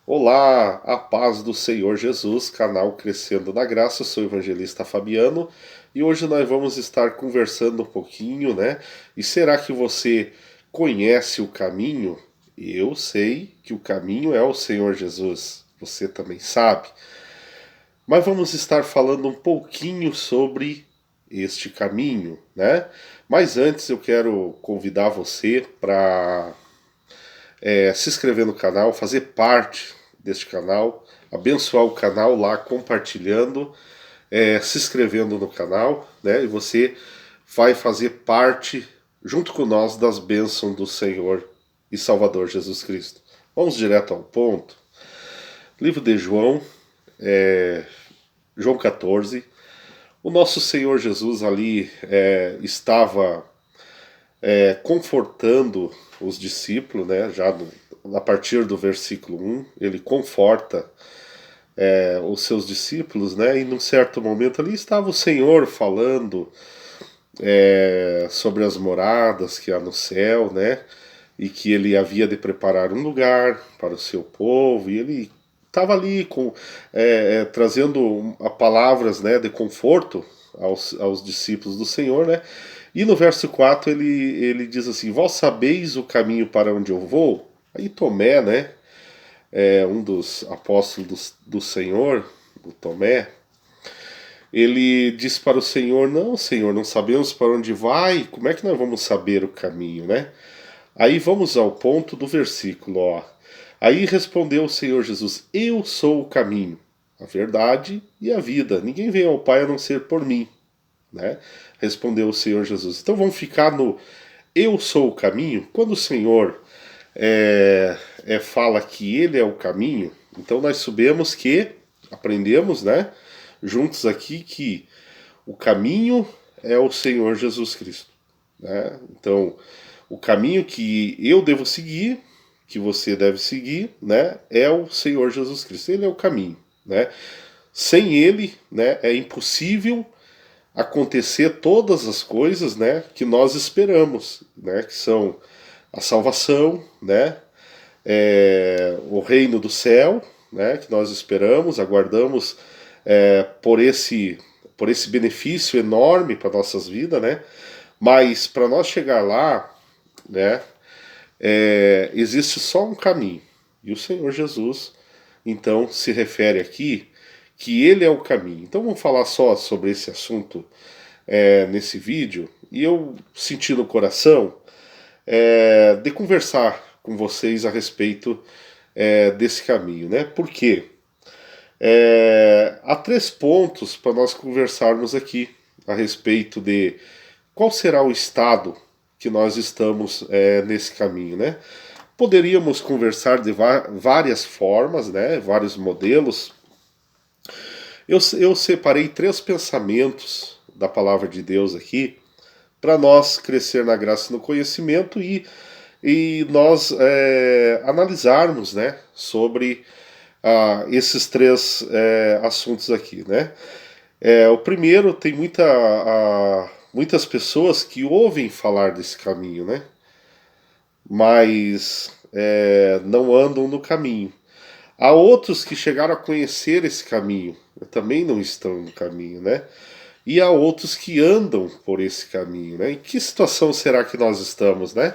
Olá, a paz do Senhor Jesus, canal Crescendo na Graça, eu sou o evangelista Fabiano e hoje nós vamos estar conversando um pouquinho, né? E será que você conhece o caminho? Eu sei que o caminho é o Senhor Jesus, você também sabe. Mas vamos estar falando um pouquinho sobre este caminho, né? Mas antes eu quero convidar você para se inscrever no canal, fazer parte deste canal, abençoar o canal lá, compartilhando, se inscrevendo no canal, né? E você vai fazer parte, junto com nós, das bênçãos do Senhor e Salvador Jesus Cristo. Vamos direto ao ponto. Livro de João, João 14. O nosso Senhor Jesus ali estava confortando os discípulos, né? A partir do versículo 1, ele conforta os seus discípulos, né? E num certo momento ali estava o Senhor falando sobre as moradas que há no céu, né? E que ele havia de preparar um lugar para o seu povo, e ele estava ali trazendo palavras, né, de conforto aos discípulos do Senhor, né? E no verso 4 ele diz assim: Vós sabeis o caminho para onde eu vou? Aí Tomé, né, um dos apóstolos do Senhor, o Tomé, ele disse para o Senhor: Não, Senhor, não sabemos para onde vai, como é que nós vamos saber o caminho, né? Aí vamos ao ponto do versículo, ó. Aí respondeu o Senhor Jesus: Eu sou o caminho, a verdade e a vida. Ninguém vem ao Pai a não ser por mim, né? Respondeu o Senhor Jesus. Então vamos ficar no eu sou o caminho. Quando o Senhor fala que Ele é o caminho, então nós sabemos que, aprendemos, né, juntos aqui, que o caminho é o Senhor Jesus Cristo, né? Então, o caminho que eu devo seguir, que você deve seguir, né, é o Senhor Jesus Cristo. Ele é o caminho, né? Sem Ele, né, é impossível acontecer todas as coisas, né, que nós esperamos, né, que são a salvação, né, o reino do céu, né, que nós esperamos, aguardamos por esse benefício enorme para nossas vidas, né? Mas para nós chegar lá, né, existe só um caminho. E o Senhor Jesus, então, se refere aqui que Ele é o caminho. Então vamos falar só sobre esse assunto nesse vídeo. E eu senti no coração de conversar com vocês a respeito desse caminho, né? Por quê? Há 3 pontos para nós conversarmos aqui a respeito de qual será o estado que nós estamos nesse caminho, né? Poderíamos conversar de várias formas, né? Vários modelos. Eu separei 3 pensamentos da palavra de Deus aqui para nós crescer na graça e no conhecimento e nós analisarmos, né, sobre esses 3 assuntos aqui, né? O primeiro, tem muitas pessoas que ouvem falar desse caminho, né? Mas não andam no caminho. Há outros que chegaram a conhecer esse caminho, também não estão no caminho, né? E há outros que andam por esse caminho, né? Em que situação será que nós estamos, né?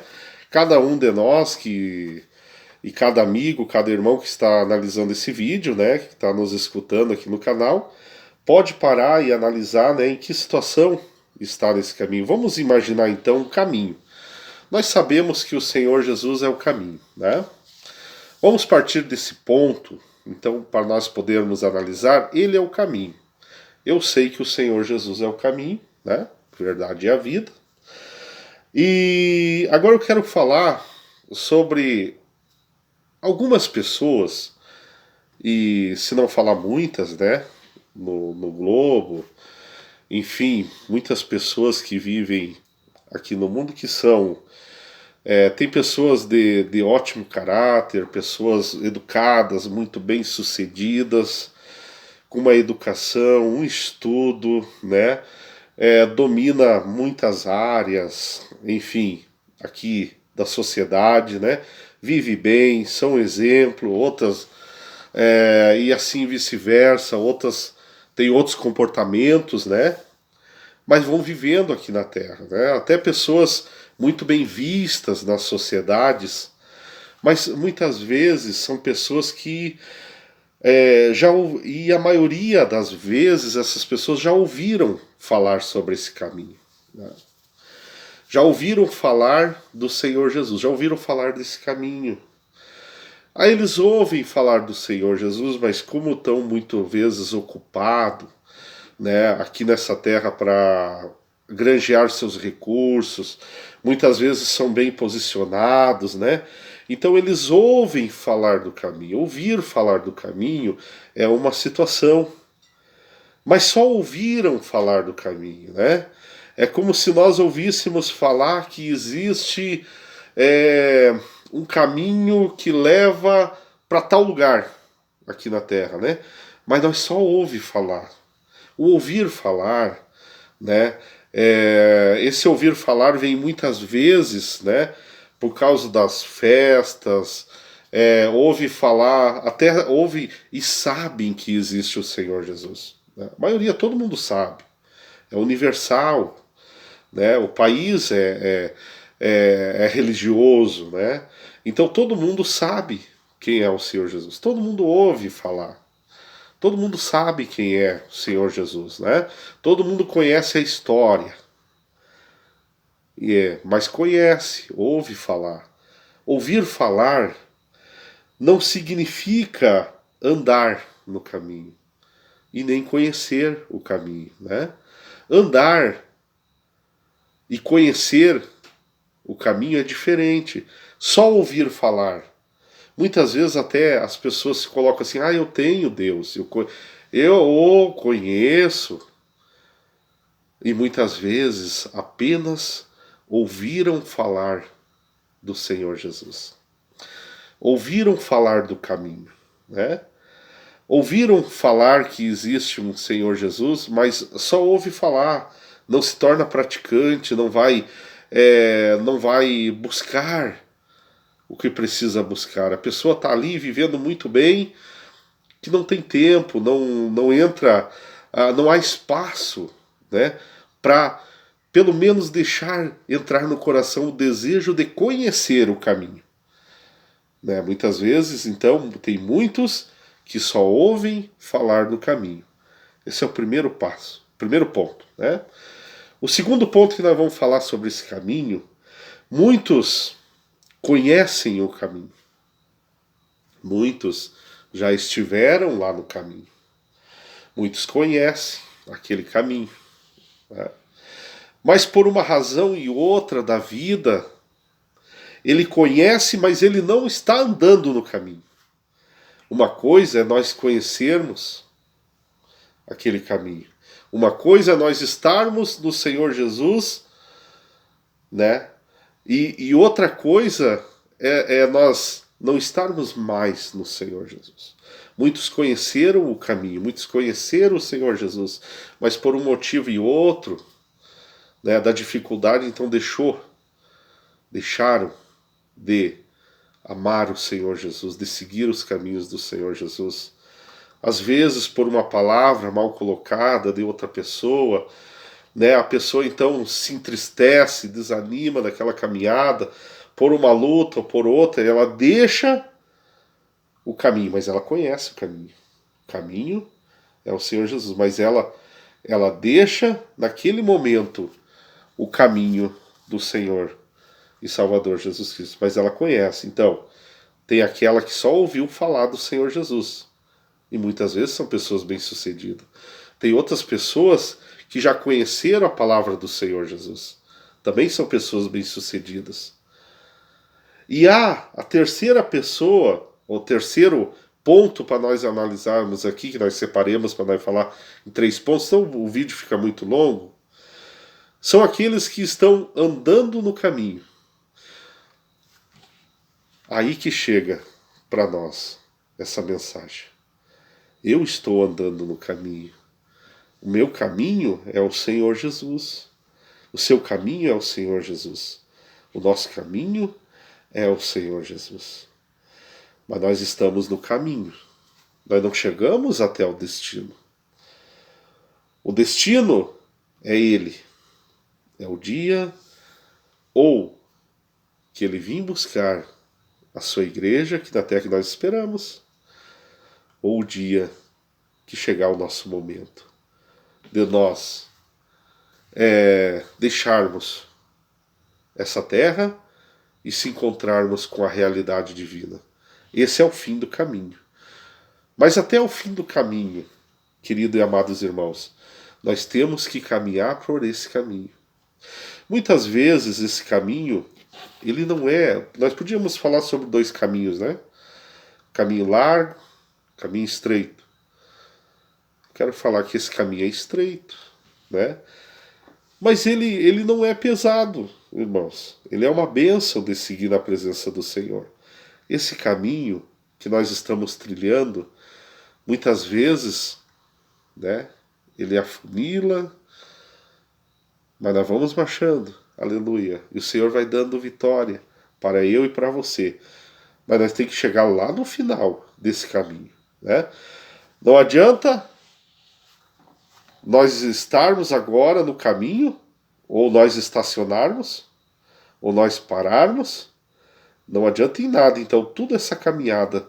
Cada um de nós e cada amigo, cada irmão que está analisando esse vídeo, né, que está nos escutando aqui no canal, pode parar e analisar, né, em que situação está nesse caminho. Vamos imaginar então um caminho. Nós sabemos que o Senhor Jesus é o caminho, né? Vamos partir desse ponto, então, para nós podermos analisar, Ele é o caminho. Eu sei que o Senhor Jesus é o caminho, né? A verdade é a vida. E agora eu quero falar sobre algumas pessoas, e se não falar muitas, né, no globo, enfim, muitas pessoas que vivem aqui no mundo que são. Tem pessoas de ótimo caráter, pessoas educadas, muito bem sucedidas, com uma educação, um estudo, né? Domina muitas áreas, enfim, aqui da sociedade, né? Vive bem, são exemplo, outras e assim vice-versa, outras têm outros comportamentos, né? Mas vão vivendo aqui na Terra, né? Até pessoas muito bem vistas nas sociedades, mas muitas vezes são pessoas que e a maioria das vezes essas pessoas já ouviram falar sobre esse caminho, né? Já ouviram falar do Senhor Jesus, já ouviram falar desse caminho. Aí eles ouvem falar do Senhor Jesus, mas como estão muitas vezes ocupados, né, aqui nessa terra para granjear seus recursos, muitas vezes são bem posicionados, né? Então eles ouvem falar do caminho. Ouvir falar do caminho é uma situação, mas só ouviram falar do caminho, né? É como se nós ouvíssemos falar que existe é, um caminho que leva para tal lugar aqui na Terra, né? Mas nós só ouve falar. O ouvir falar, né? Esse ouvir falar vem muitas vezes, né? Por causa das festas, ouve falar, até ouve e sabem que existe o Senhor Jesus, né? A maioria, todo mundo sabe, é universal, né? O país é religioso, né? Então todo mundo sabe quem é o Senhor Jesus, todo mundo ouve falar. Todo mundo sabe quem é o Senhor Jesus, né? Todo mundo conhece a história. Mas conhece, ouve falar. Ouvir falar não significa andar no caminho e nem conhecer o caminho, né? Andar e conhecer o caminho é diferente. Só ouvir falar. Muitas vezes até as pessoas se colocam assim: eu tenho Deus, eu o conheço. E muitas vezes apenas ouviram falar do Senhor Jesus. Ouviram falar do caminho, né? Ouviram falar que existe um Senhor Jesus, mas só ouve falar, não se torna praticante, não vai buscar o que precisa buscar. A pessoa está ali vivendo muito bem, que não tem tempo, não entra, não há espaço, né, para pelo menos deixar entrar no coração o desejo de conhecer o caminho, né? Muitas vezes, então, tem muitos que só ouvem falar do caminho. Esse é o primeiro passo, primeiro ponto, né? O segundo ponto que nós vamos falar sobre esse caminho, muitos conhecem o caminho. Muitos já estiveram lá no caminho. Muitos conhecem aquele caminho, né? Mas por uma razão e outra da vida, ele conhece, mas ele não está andando no caminho. Uma coisa é nós conhecermos aquele caminho. Uma coisa é nós estarmos no Senhor Jesus, né? E outra coisa é nós não estarmos mais no Senhor Jesus. Muitos conheceram o caminho, muitos conheceram o Senhor Jesus, mas por um motivo e outro, né, da dificuldade, então deixaram de amar o Senhor Jesus, de seguir os caminhos do Senhor Jesus. Às vezes por uma palavra mal colocada de outra pessoa, né, a pessoa então se entristece, desanima daquela caminhada, por uma luta ou por outra, ela deixa o caminho, mas ela conhece o caminho. O caminho é o Senhor Jesus, mas ela deixa naquele momento o caminho do Senhor e Salvador Jesus Cristo, mas ela conhece. Então, tem aquela que só ouviu falar do Senhor Jesus, e muitas vezes são pessoas bem-sucedidas. Tem outras pessoas que já conheceram a palavra do Senhor Jesus, também são pessoas bem-sucedidas. E há a terceira pessoa, o terceiro ponto para nós analisarmos aqui, que nós separemos para nós falar em 3 pontos, senão o vídeo fica muito longo, são aqueles que estão andando no caminho. Aí que chega para nós essa mensagem. Eu estou andando no caminho. O meu caminho é o Senhor Jesus. O seu caminho é o Senhor Jesus. O nosso caminho é o Senhor Jesus. Mas nós estamos no caminho. Nós não chegamos até o destino. O destino é Ele. É o dia ou que Ele vem buscar a sua igreja, que na terra que nós esperamos, ou o dia que chegar o nosso momento de nós deixarmos essa terra e se encontrarmos com a realidade divina. Esse é o fim do caminho. Mas até o fim do caminho, querido e amados irmãos, nós temos que caminhar por esse caminho. Muitas vezes esse caminho, ele não é... Nós podíamos falar sobre dois caminhos, né? Caminho largo, caminho estreito. Quero falar que esse caminho é estreito, né? Mas ele não é pesado, irmãos. Ele é uma bênção de seguir na presença do Senhor. Esse caminho que nós estamos trilhando, muitas vezes, né, ele afunila, mas nós vamos marchando, aleluia. E o Senhor vai dando vitória para eu e para você. Mas nós temos que chegar lá no final desse caminho, né? Não adianta nós estarmos agora no caminho, ou nós estacionarmos, ou nós pararmos, não adianta em nada. Então, toda essa caminhada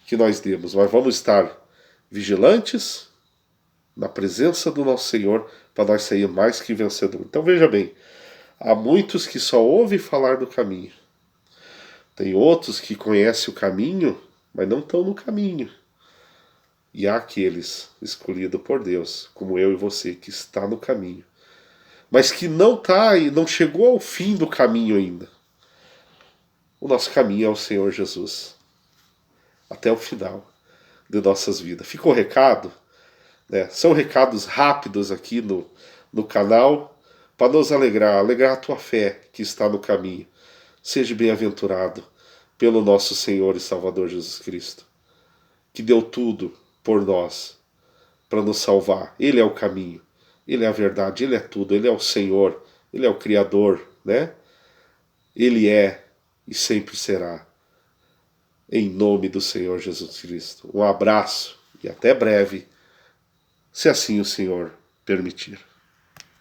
que nós demos, nós vamos estar vigilantes na presença do nosso Senhor, para nós sair mais que vencedor. Então, veja bem, há muitos que só ouvem falar do caminho. Tem outros que conhecem o caminho, mas não estão no caminho. E há aqueles escolhidos por Deus, como eu e você, que está no caminho, mas que não está e não chegou ao fim do caminho ainda. O nosso caminho é o Senhor Jesus, até o final de nossas vidas. Ficou o recado? Né? São recados rápidos aqui no canal, para nos alegrar a tua fé que está no caminho. Seja bem-aventurado pelo nosso Senhor e Salvador Jesus Cristo, que deu tudo por nós, para nos salvar. Ele é o caminho, Ele é a verdade, Ele é tudo, Ele é o Senhor, Ele é o Criador, né? Ele é e sempre será. Em nome do Senhor Jesus Cristo. Um abraço e até breve, se assim o Senhor permitir.